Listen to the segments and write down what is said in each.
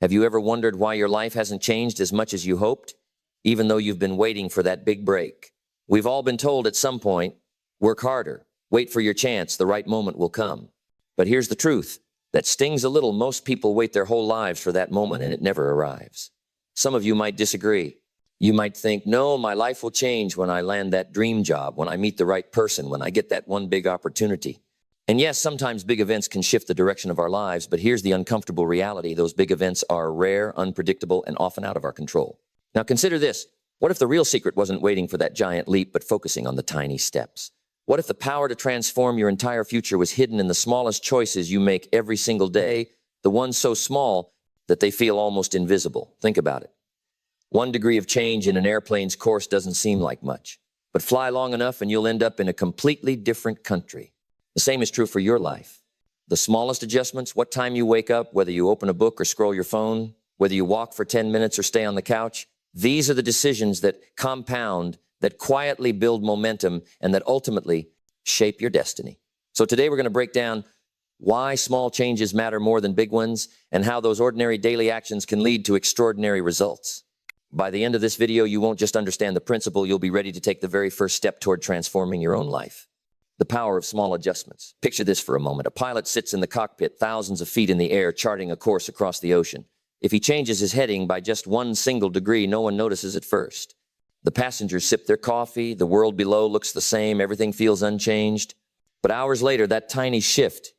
Have you ever wondered why your life hasn't changed as much as you hoped, even though you've been waiting for that big break? We've all been told at some point, work harder, wait for your chance, the right moment will come. But here's the truth that stings a little. Most people wait their whole lives for that moment and it never arrives. Some of you might disagree. You might think, no, my life will change when I land that dream job, when I meet the right person, when I get that one big opportunity. And yes, sometimes big events can shift the direction of our lives, but here's the uncomfortable reality. Those big events are rare, unpredictable, and often out of our control. Now consider this. What if the real secret wasn't waiting for that giant leap, but focusing on the tiny steps? What if the power to transform your entire future was hidden in the smallest choices you make every single day, the ones so small that they feel almost invisible? Think about it. 1 degree of change in an airplane's course doesn't seem like much, but fly long enough and you'll end up in a completely different country. The same is true for your life. The smallest adjustments, what time you wake up, whether you open a book or scroll your phone, whether you walk for 10 minutes or stay on the couch, these are the decisions that compound, that quietly build momentum, and that ultimately shape your destiny. So today we're going to break down why small changes matter more than big ones and how those ordinary daily actions can lead to extraordinary results. By the end of this video, you won't just understand the principle, you'll be ready to take the very first step toward transforming your own life. The power of small adjustments. Picture this for a moment. A pilot sits in the cockpit thousands of feet in the air, charting a course across the ocean. If he changes his heading by just 1 single degree, no one notices at first. The passengers sip their coffee, the world below looks the same, everything feels unchanged. But hours later, that tiny shift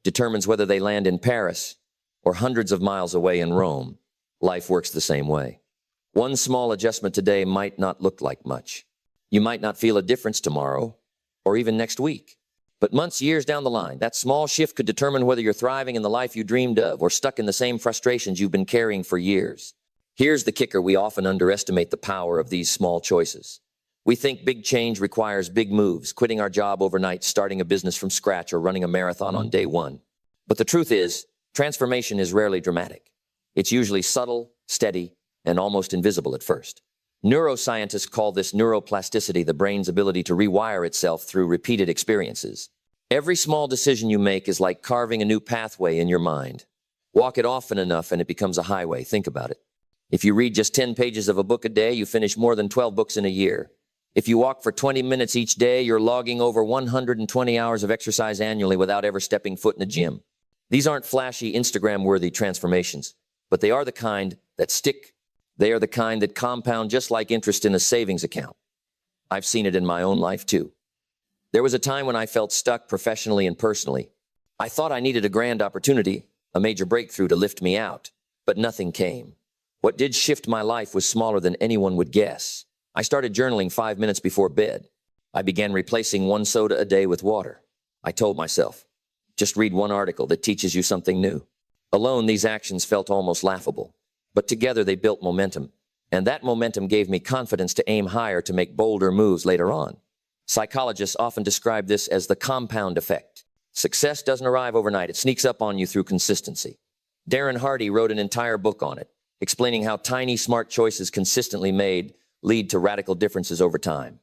determines whether they land in Paris or hundreds of miles away in Rome. Life works the same way. One small adjustment today might not look like much. You might not feel a difference tomorrow or even next week. But months, years down the line, that small shift could determine whether you're thriving in the life you dreamed of or stuck in the same frustrations you've been carrying for years. Here's the kicker. We often underestimate the power of these small choices. We think big change requires big moves, quitting our job overnight, starting a business from scratch, or running a marathon on day one. But the truth is, transformation is rarely dramatic. It's usually subtle, steady, and almost invisible at first. Neuroscientists call this neuroplasticity, the brain's ability to rewire itself through repeated experiences. Every small decision you make is like carving a new pathway in your mind. Walk it often enough and it becomes a highway. Think about it. If you read just 10 pages of a book a day, you finish more than 12 books in a year. If you walk for 20 minutes each day, you're logging over 120 hours of exercise annually without ever stepping foot in a gym. These aren't flashy, Instagram-worthy transformations, but they are the kind that stick. They are the kind that compound just like interest in a savings account. I've seen it in my own life too. There was a time when I felt stuck professionally and personally. I thought I needed a grand opportunity, a major breakthrough to lift me out, but nothing came. What did shift my life was smaller than anyone would guess. I started journaling 5 minutes before bed. I began replacing 1 soda a day with water. I told myself, just read 1 article that teaches you something new. Alone, these actions felt almost laughable, but together they built momentum. And that momentum gave me confidence to aim higher, to make bolder moves later on. Psychologists often describe this as the compound effect. Success doesn't arrive overnight. It sneaks up on you through consistency. Darren Hardy wrote an entire book on it, explaining how tiny, smart choices consistently made lead to radical differences over time.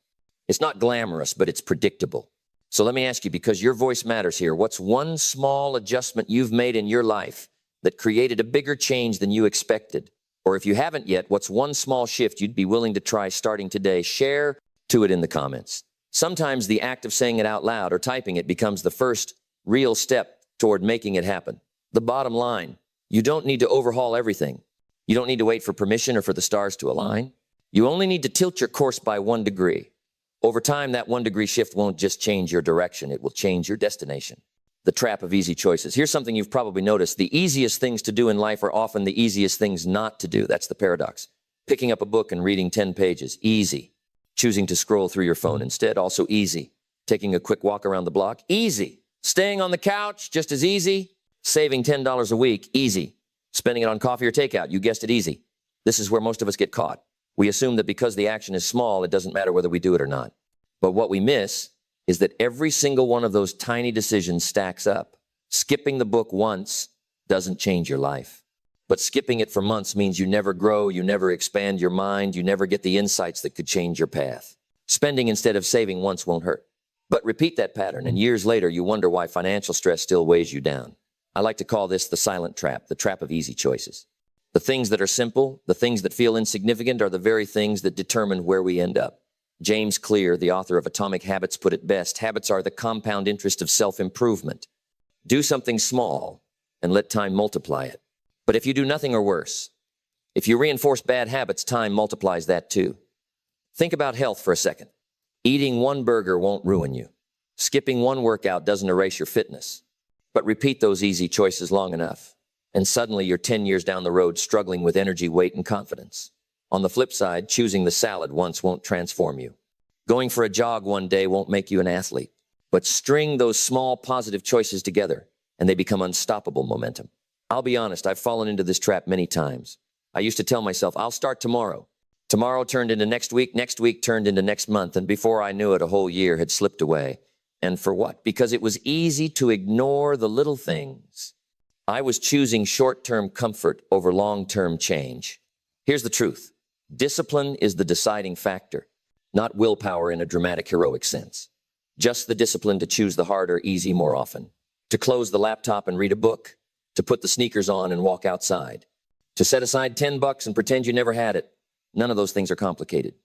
It's not glamorous, but it's predictable. So let me ask you, because your voice matters here, what's 1 small adjustment you've made in your life that created a bigger change than you expected? Or if you haven't yet, what's 1 small shift you'd be willing to try starting today? Share to it in the comments. Sometimes the act of saying it out loud or typing it becomes the first real step toward making it happen. The bottom line, you don't need to overhaul everything. You don't need to wait for permission or for the stars to align. You only need to tilt your course by 1 degree. Over time, that 1 degree shift won't just change your direction, it will change your destination. The trap of easy choices. Here's something you've probably noticed. The easiest things to do in life are often the easiest things not to do. That's the paradox. Picking up a book and reading 10 pages, easy. Choosing to scroll through your phone instead, also easy. Taking a quick walk around the block, easy. Staying on the couch, just as easy. Saving $10 a week, easy. Spending it on coffee or takeout, you guessed it, easy. This is where most of us get caught. We assume that because the action is small, it doesn't matter whether we do it or not. But what we miss is that every single one of those tiny decisions stacks up. Skipping the book once doesn't change your life. But skipping it for months means you never grow, you never expand your mind, you never get the insights that could change your path. Spending instead of saving once won't hurt. But repeat that pattern, and years later, you wonder why financial stress still weighs you down. I like to call this the silent trap, the trap of easy choices. The things that are simple, the things that feel insignificant, are the very things that determine where we end up. James Clear, the author of Atomic Habits, put it best: habits are the compound interest of self-improvement. Do something small and let time multiply it. But if you do nothing or worse, if you reinforce bad habits, time multiplies that too. Think about health for a second. Eating one burger won't ruin you. Skipping one workout doesn't erase your fitness. But repeat those easy choices long enough, and suddenly you're 10 years down the road struggling with energy, weight, and confidence. On the flip side, choosing the salad once won't transform you. Going for a jog one day won't make you an athlete. But string those small positive choices together, and they become unstoppable momentum. I'll be honest, I've fallen into this trap many times. I used to tell myself, I'll start tomorrow. Tomorrow turned into next week turned into next month, and before I knew it, a whole year had slipped away. And for what? Because it was easy to ignore the little things. I was choosing short-term comfort over long-term change. Here's the truth. Discipline is the deciding factor, not willpower in a dramatic, heroic sense. Just the discipline to choose the hard or easy more often, to close the laptop and read a book, to put the sneakers on and walk outside, to set aside $10 and pretend you never had it. None of those things are complicated.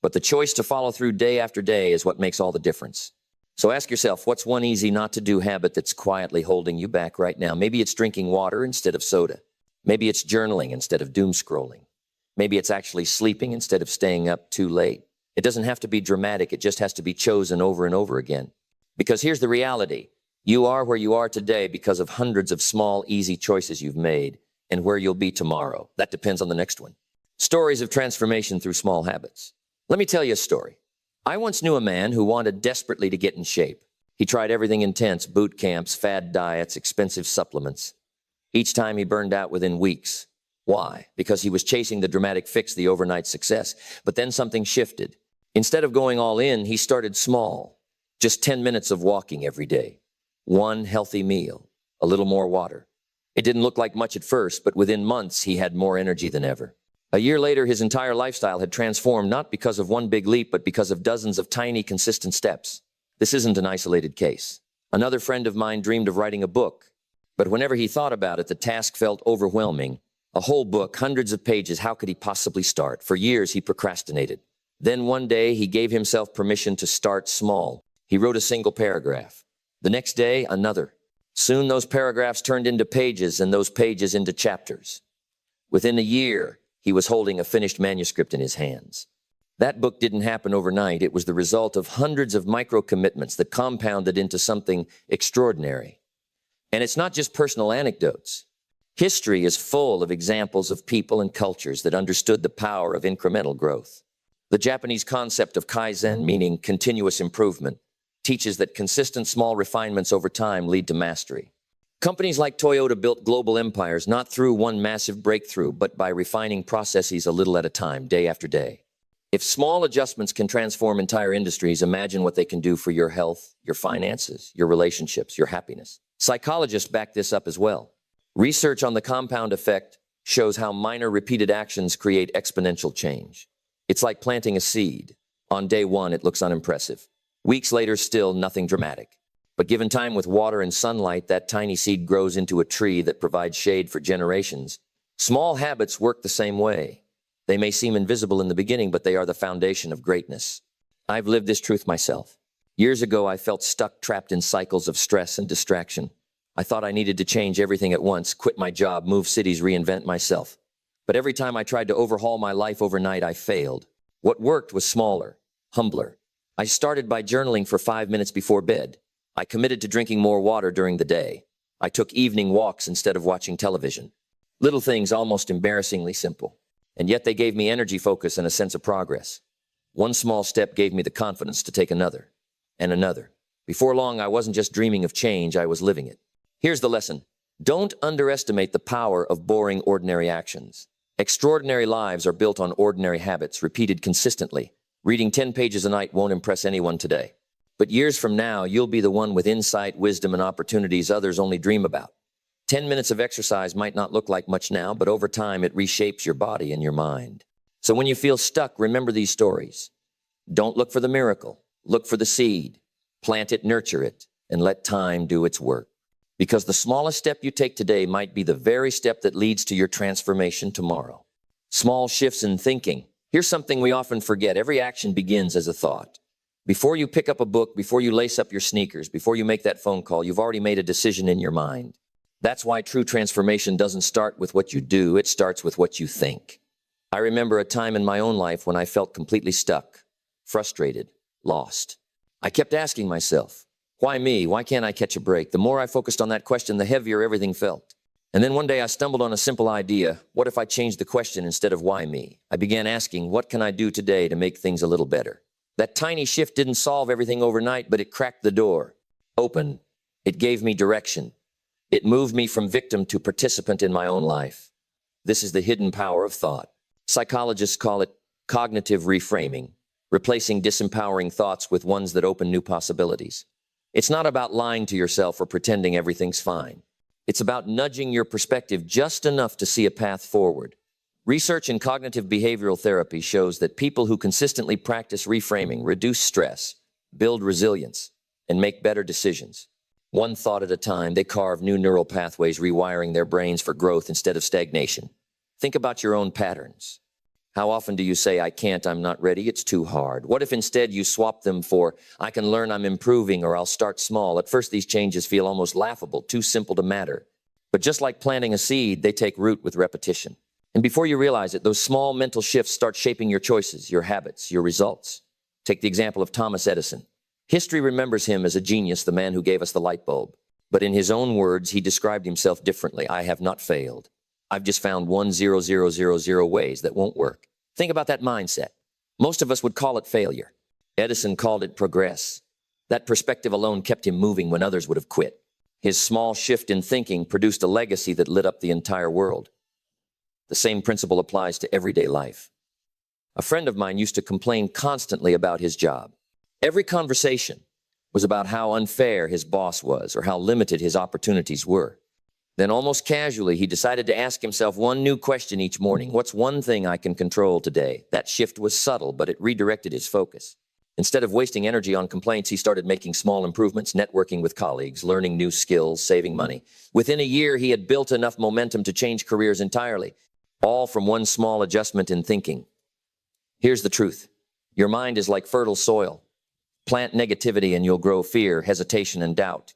But the choice to follow through day after day is what makes all the difference. So ask yourself, what's one easy not to do habit that's quietly holding you back right now? Maybe it's drinking water instead of soda. Maybe it's journaling instead of doom scrolling. Maybe it's actually sleeping instead of staying up too late. It doesn't have to be dramatic. It just has to be chosen over and over again. Because here's the reality. You are where you are today because of hundreds of small, easy choices you've made, and where you'll be tomorrow. That depends on the next one. Stories of transformation through small habits. Let me tell you a story. I once knew a man who wanted desperately to get in shape. He tried everything intense: boot camps, fad diets, expensive supplements. Each time he burned out within weeks. Why? Because he was chasing the dramatic fix, the overnight success. But then something shifted. Instead of going all in, he started small. Just 10 minutes of walking every day. One healthy meal. A little more water. It didn't look like much at first, but within months he had more energy than ever. A year later, his entire lifestyle had transformed, not because of one big leap, but because of dozens of tiny, consistent steps. This isn't an isolated case. Another friend of mine dreamed of writing a book, but whenever he thought about it, the task felt overwhelming. A whole book, hundreds of pages, how could he possibly start? For years, he procrastinated. Then one day, he gave himself permission to start small. He wrote a single paragraph. The next day, another. Soon those paragraphs turned into pages, and those pages into chapters. Within a year, he was holding a finished manuscript in his hands. That book didn't happen overnight. It was the result of hundreds of micro-commitments that compounded into something extraordinary. And it's not just personal anecdotes. History is full of examples of people and cultures that understood the power of incremental growth. The Japanese concept of Kaizen, meaning continuous improvement, teaches that consistent small refinements over time lead to mastery. Companies like Toyota built global empires not through one massive breakthrough, but by refining processes a little at a time, day after day. If small adjustments can transform entire industries, imagine what they can do for your health, your finances, your relationships, your happiness. Psychologists back this up as well. Research on the compound effect shows how minor repeated actions create exponential change. It's like planting a seed. On day one, it looks unimpressive. Weeks later, still nothing dramatic. But given time with water and sunlight, that tiny seed grows into a tree that provides shade for generations. Small habits work the same way. They may seem invisible in the beginning, but they are the foundation of greatness. I've lived this truth myself. Years ago, I felt stuck, trapped in cycles of stress and distraction. I thought I needed to change everything at once, quit my job, move cities, reinvent myself. But every time I tried to overhaul my life overnight, I failed. What worked was smaller, humbler. I started by journaling for 5 minutes before bed. I committed to drinking more water during the day. I took evening walks instead of watching television. Little things, almost embarrassingly simple. And yet they gave me energy, focus, and a sense of progress. One small step gave me the confidence to take another, and another. Before long, I wasn't just dreaming of change, I was living it. Here's the lesson. Don't underestimate the power of boring, ordinary actions. Extraordinary lives are built on ordinary habits, repeated consistently. Reading 10 pages a night won't impress anyone today. But years from now, you'll be the one with insight, wisdom, and opportunities others only dream about. 10 minutes of exercise might not look like much now, but over time it reshapes your body and your mind. So when you feel stuck, remember these stories. Don't look for the miracle. Look for the seed. Plant it, nurture it, and let time do its work. Because the smallest step you take today might be the very step that leads to your transformation tomorrow. Small shifts in thinking. Here's something we often forget. Every action begins as a thought. Before you pick up a book, before you lace up your sneakers, before you make that phone call, you've already made a decision in your mind. That's why true transformation doesn't start with what you do, it starts with what you think. I remember a time in my own life when I felt completely stuck, frustrated, lost. I kept asking myself, why me? Why can't I catch a break? The more I focused on that question, the heavier everything felt. And then one day I stumbled on a simple idea. What if I changed the question instead of why me? I began asking, what can I do today to make things a little better? That tiny shift didn't solve everything overnight, but it cracked the door open. It gave me direction. It moved me from victim to participant in my own life. This is the hidden power of thought. Psychologists call it cognitive reframing, replacing disempowering thoughts with ones that open new possibilities. It's not about lying to yourself or pretending everything's fine. It's about nudging your perspective just enough to see a path forward. Research in cognitive behavioral therapy shows that people who consistently practice reframing reduce stress, build resilience, and make better decisions. One thought at a time, they carve new neural pathways, rewiring their brains for growth instead of stagnation. Think about your own patterns. How often do you say, I can't, I'm not ready, it's too hard? What if instead you swap them for, I can learn, I'm improving, or I'll start small? At first, these changes feel almost laughable, too simple to matter. But just like planting a seed, they take root with repetition. And before you realize it, those small mental shifts start shaping your choices, your habits, your results. Take the example of Thomas Edison. History remembers him as a genius, the man who gave us the light bulb. But in his own words, he described himself differently. I have not failed. I've just found 1,0,0,0,0 ways that won't work. Think about that mindset. Most of us would call it failure. Edison called it progress. That perspective alone kept him moving when others would have quit. His small shift in thinking produced a legacy that lit up the entire world. The same principle applies to everyday life. A friend of mine used to complain constantly about his job. Every conversation was about how unfair his boss was or how limited his opportunities were. Then almost casually, he decided to ask himself one new question each morning. What's one thing I can control today? That shift was subtle, but it redirected his focus. Instead of wasting energy on complaints, he started making small improvements, networking with colleagues, learning new skills, saving money. Within a year, he had built enough momentum to change careers entirely, all from one small adjustment in thinking. Here's the truth. Your mind is like fertile soil. Plant negativity and you'll grow fear, hesitation, and doubt.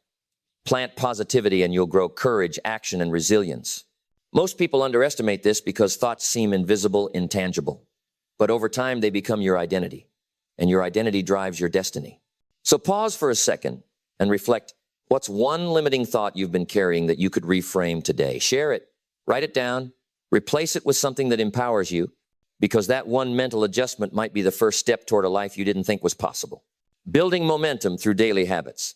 Plant positivity and you'll grow courage, action, and resilience. Most people underestimate this because thoughts seem invisible, intangible. But over time, they become your identity. And your identity drives your destiny. So pause for a second and reflect, what's one limiting thought you've been carrying that you could reframe today? Share it, write it down, replace it with something that empowers you, because that one mental adjustment might be the first step toward a life you didn't think was possible. Building momentum through daily habits.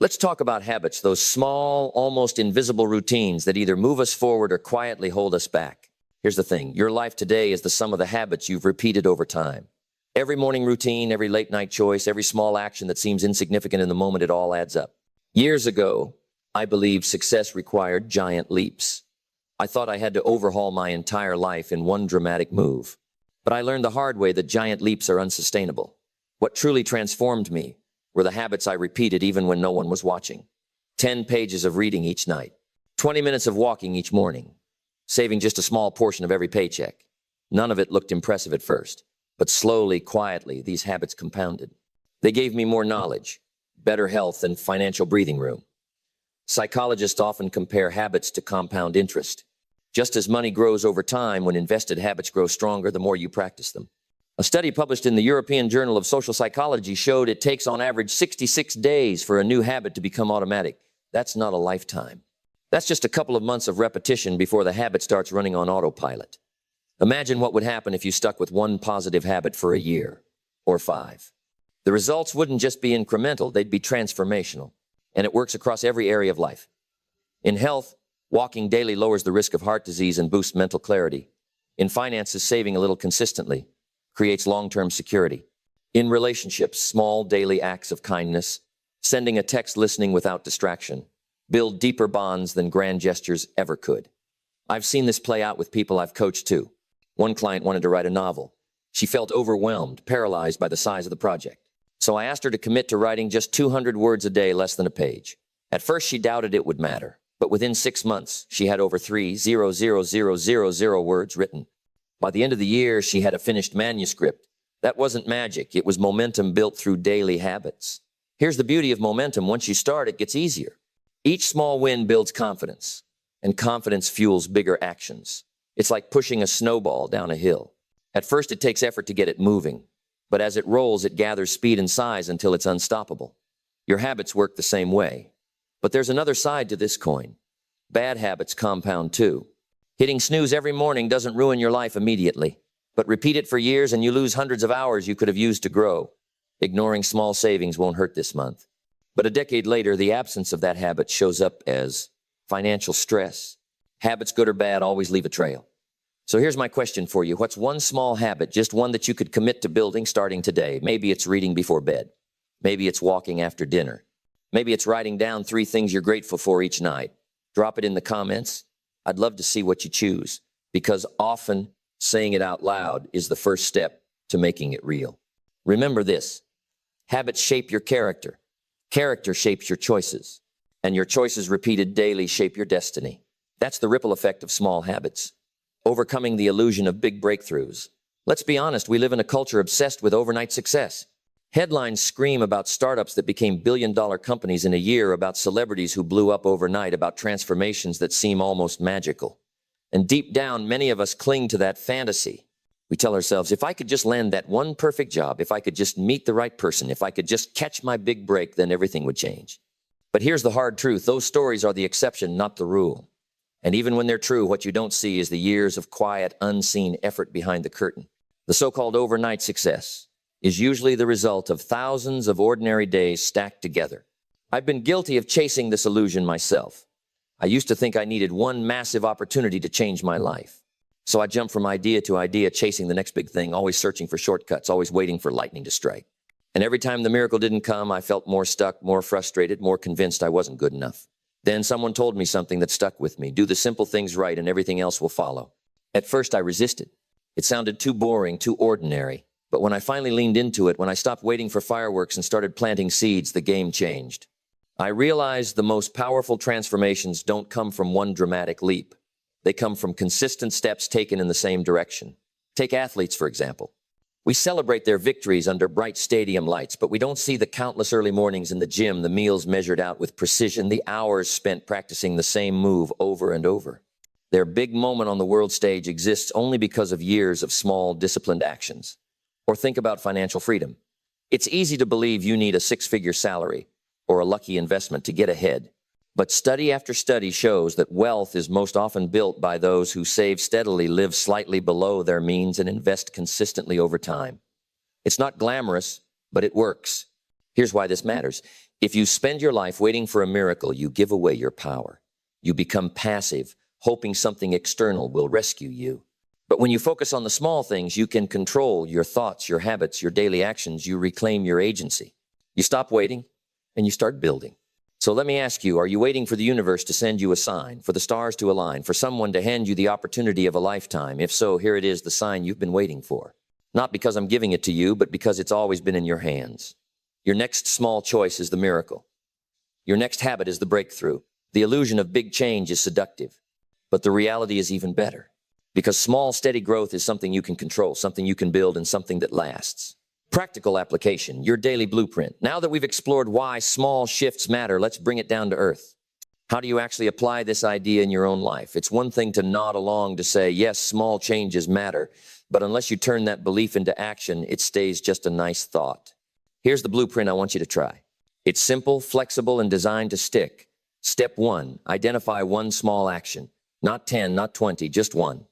Let's talk about habits, those small, almost invisible routines that either move us forward or quietly hold us back. Here's the thing, your life today is the sum of the habits you've repeated over time. Every morning routine, every late night choice, every small action that seems insignificant in the moment, it all adds up. Years ago, I believed success required giant leaps. I thought I had to overhaul my entire life in one dramatic move. But I learned the hard way that giant leaps are unsustainable. What truly transformed me were the habits I repeated even when no one was watching. 10 pages of reading each night, 20 minutes of walking each morning, saving just a small portion of every paycheck. None of it looked impressive at first, but slowly, quietly, these habits compounded. They gave me more knowledge, better health, and financial breathing room. Psychologists often compare habits to compound interest. Just as money grows over time, when invested habits grow stronger, the more you practice them. A study published in the European Journal of Social Psychology showed it takes on average 66 days for a new habit to become automatic. That's not a lifetime. That's just a couple of months of repetition before the habit starts running on autopilot. Imagine what would happen if you stuck with one positive habit for a year or 5. The results wouldn't just be incremental, they'd be transformational. And it works across every area of life. In health, walking daily lowers the risk of heart disease and boosts mental clarity. In finances, saving a little consistently creates long-term security. In relationships, small daily acts of kindness, sending a text, listening without distraction, build deeper bonds than grand gestures ever could. I've seen this play out with people I've coached too. One client wanted to write a novel. She felt overwhelmed, paralyzed by the size of the project. So I asked her to commit to writing just 200 words a day, less than a page. At first, she doubted it would matter, but within 6 months, she had over 3,000,000 words written. By the end of the year, she had a finished manuscript. That wasn't magic. It was momentum built through daily habits. Here's the beauty of momentum. Once you start, it gets easier. Each small win builds confidence, and confidence fuels bigger actions. It's like pushing a snowball down a hill. At first, it takes effort to get it moving, but as it rolls, it gathers speed and size until it's unstoppable. Your habits work the same way. But there's another side to this coin. Bad habits compound too. Hitting snooze every morning doesn't ruin your life immediately, but repeat it for years and you lose hundreds of hours you could have used to grow. Ignoring small savings won't hurt this month. But a decade later, the absence of that habit shows up as financial stress. Habits, good or bad, always leave a trail. So here's my question for you. What's one small habit, just one that you could commit to building starting today? Maybe it's reading before bed. Maybe it's walking after dinner. Maybe it's writing down 3 things you're grateful for each night. Drop it in the comments. I'd love to see what you choose, because often saying it out loud is the first step to making it real. Remember this: habits shape your character. Character shapes your choices, and your choices repeated daily shape your destiny. That's the ripple effect of small habits. Overcoming the illusion of big breakthroughs. Let's be honest, we live in a culture obsessed with overnight success. Headlines scream about startups that became billion-dollar companies in a year, about celebrities who blew up overnight, about transformations that seem almost magical. And deep down, many of us cling to that fantasy. We tell ourselves, if I could just land that one perfect job, if I could just meet the right person, if I could just catch my big break, then everything would change. But here's the hard truth. Those stories are the exception, not the rule. And even when they're true, what you don't see is the years of quiet, unseen effort behind the curtain. The so-called overnight success is usually the result of thousands of ordinary days stacked together. I've been guilty of chasing this illusion myself. I used to think I needed one massive opportunity to change my life. So I jumped from idea to idea, chasing the next big thing, always searching for shortcuts, always waiting for lightning to strike. And every time the miracle didn't come, I felt more stuck, more frustrated, more convinced I wasn't good enough. Then someone told me something that stuck with me. Do the simple things right and everything else will follow. At first I resisted. It sounded too boring, too ordinary. But when I finally leaned into it, when I stopped waiting for fireworks and started planting seeds, the game changed. I realized the most powerful transformations don't come from one dramatic leap. They come from consistent steps taken in the same direction. Take athletes, for example. We celebrate their victories under bright stadium lights, but we don't see the countless early mornings in the gym, the meals measured out with precision, the hours spent practicing the same move over and over. Their big moment on the world stage exists only because of years of small, disciplined actions. Or think about financial freedom. It's easy to believe you need a 6-figure salary or a lucky investment to get ahead. But study after study shows that wealth is most often built by those who save steadily, live slightly below their means, and invest consistently over time. It's not glamorous, but it works. Here's why this matters. If you spend your life waiting for a miracle, you give away your power. You become passive, hoping something external will rescue you. But when you focus on the small things, you can control your thoughts, your habits, your daily actions. You reclaim your agency. You stop waiting and you start building. So let me ask you, are you waiting for the universe to send you a sign, for the stars to align, for someone to hand you the opportunity of a lifetime? If so, here it is, the sign you've been waiting for. Not because I'm giving it to you, but because it's always been in your hands. Your next small choice is the miracle. Your next habit is the breakthrough. The illusion of big change is seductive, but the reality is even better. Because small, steady growth is something you can control, something you can build, and something that lasts. Practical application, your daily blueprint. Now that we've explored why small shifts matter, let's bring it down to earth. How do you actually apply this idea in your own life? It's one thing to nod along to say, yes, small changes matter, but unless you turn that belief into action, it stays just a nice thought. Here's the blueprint I want you to try. It's simple, flexible, and designed to stick. Step 1, identify one small action. Not 10, not 20, just one.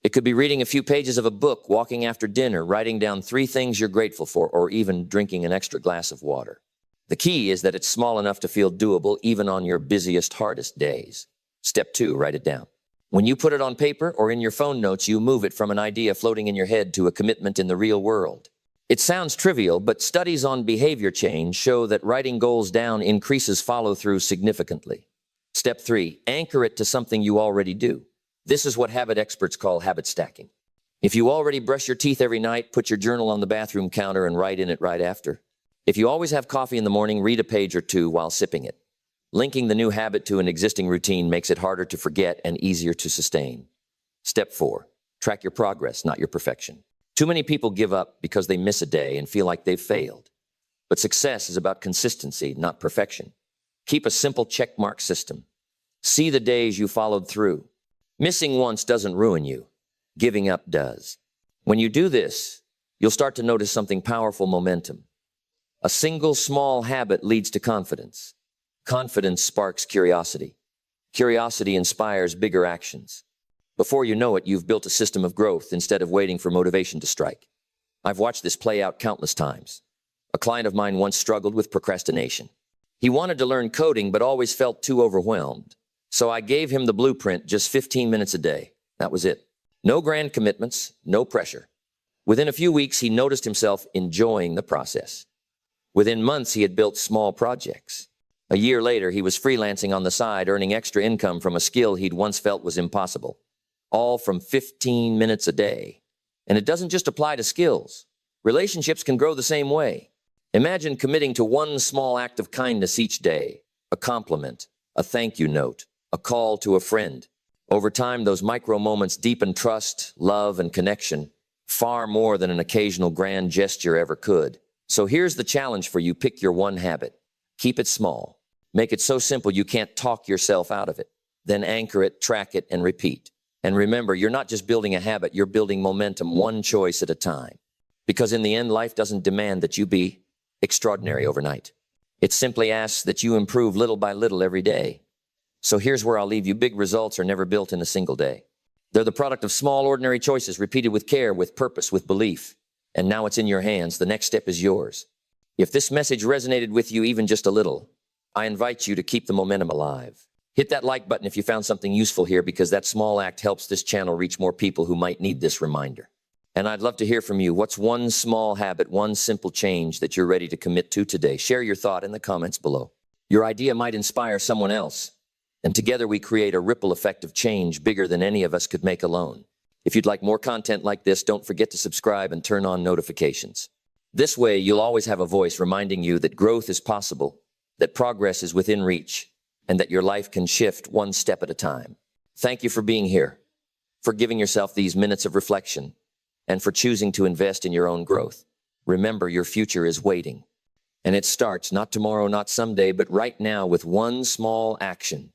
It could be reading a few pages of a book, walking after dinner, writing down 3 things you're grateful for, or even drinking an extra glass of water. The key is that it's small enough to feel doable even on your busiest, hardest days. Step 2, write it down. When you put it on paper or in your phone notes, you move it from an idea floating in your head to a commitment in the real world. It sounds trivial, but studies on behavior change show that writing goals down increases follow-through significantly. Step 3, anchor it to something you already do. This is what habit experts call habit stacking. If you already brush your teeth every night, put your journal on the bathroom counter and write in it right after. If you always have coffee in the morning, read a page or 2 while sipping it. Linking the new habit to an existing routine makes it harder to forget and easier to sustain. Step 4. Track your progress, not your perfection. Too many people give up because they miss a day and feel like they've failed. But success is about consistency, not perfection. Keep a simple checkmark system. See the days you followed through. Missing once doesn't ruin you. Giving up does. When you do this, you'll start to notice something powerful: momentum. A single small habit leads to confidence. Confidence sparks curiosity. Curiosity inspires bigger actions. Before you know it, you've built a system of growth instead of waiting for motivation to strike. I've watched this play out countless times. A client of mine once struggled with procrastination. He wanted to learn coding, but always felt too overwhelmed. So I gave him the blueprint, just 15 minutes a day. That was it. No grand commitments, no pressure. Within a few weeks, he noticed himself enjoying the process. Within months, he had built small projects. A year later, he was freelancing on the side, earning extra income from a skill he'd once felt was impossible. All from 15 minutes a day. And it doesn't just apply to skills. Relationships can grow the same way. Imagine committing to one small act of kindness each day. A compliment, a thank you note, a call to a friend. Over time, those micro moments deepen trust, love, and connection, far more than an occasional grand gesture ever could. So here's the challenge for you: pick your one habit. Keep it small. Make it so simple you can't talk yourself out of it. Then anchor it, track it, and repeat. And remember, you're not just building a habit, you're building momentum, one choice at a time. Because in the end, life doesn't demand that you be extraordinary overnight. It simply asks that you improve little by little every day. So here's where I'll leave you. Big results are never built in a single day. They're the product of small, ordinary choices repeated with care, with purpose, with belief. And now it's in your hands. The next step is yours. If this message resonated with you even just a little, I invite you to keep the momentum alive. Hit that like button if you found something useful here, because that small act helps this channel reach more people who might need this reminder. And I'd love to hear from you. What's one small habit, one simple change that you're ready to commit to today? Share your thought in the comments below. Your idea might inspire someone else. And together we create a ripple effect of change bigger than any of us could make alone. If you'd like more content like this, don't forget to subscribe and turn on notifications. This way, you'll always have a voice reminding you that growth is possible, that progress is within reach, and that your life can shift one step at a time. Thank you for being here, for giving yourself these minutes of reflection, and for choosing to invest in your own growth. Remember, your future is waiting. And it starts not tomorrow, not someday, but right now with one small action.